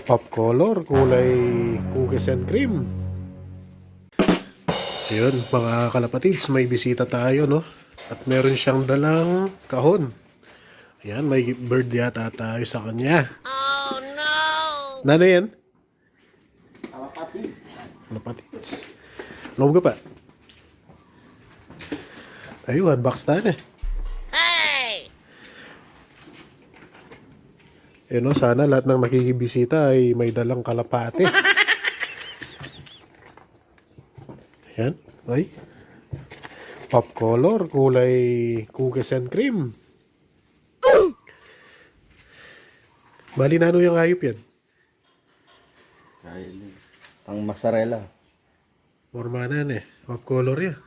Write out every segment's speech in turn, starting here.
Pop color, kulay cookies and cream. Ayun, mga kalapatids, may bisita tayo, no? At meron siyang dalang kahon. Ayan, may bird yata tayo sa kanya. Oh no! Nano yan? Kalapatids. Kalapatids. Loob ka pa? Ayun, unbox tayo eh. Eh no, sana lahat ng nakikibisita ay may dalang kalapate. Ayan, ay. Pop color, kulay cookies and cream. Bali na ano yung hayop yan? Pang mozzarella. Mormanan eh. Pop color yan.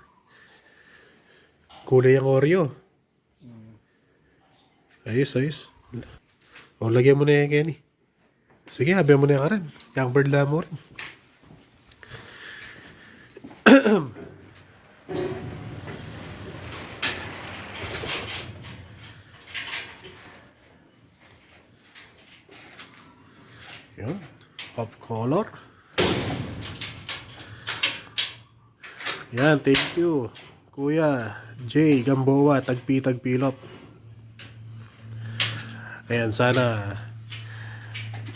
Kulay ang Oreo. Ayos, ayos. O, lagyan mo na yan, Kenny. Sige, habihan mo na yan ka rin. Yung bird lang mo rin. Yan. Pop color. Yan, thank you. Kuya J. Gamboa, Tagpi-Tagpilot. Ayan, sana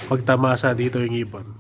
pagtamasa dito yung ibon.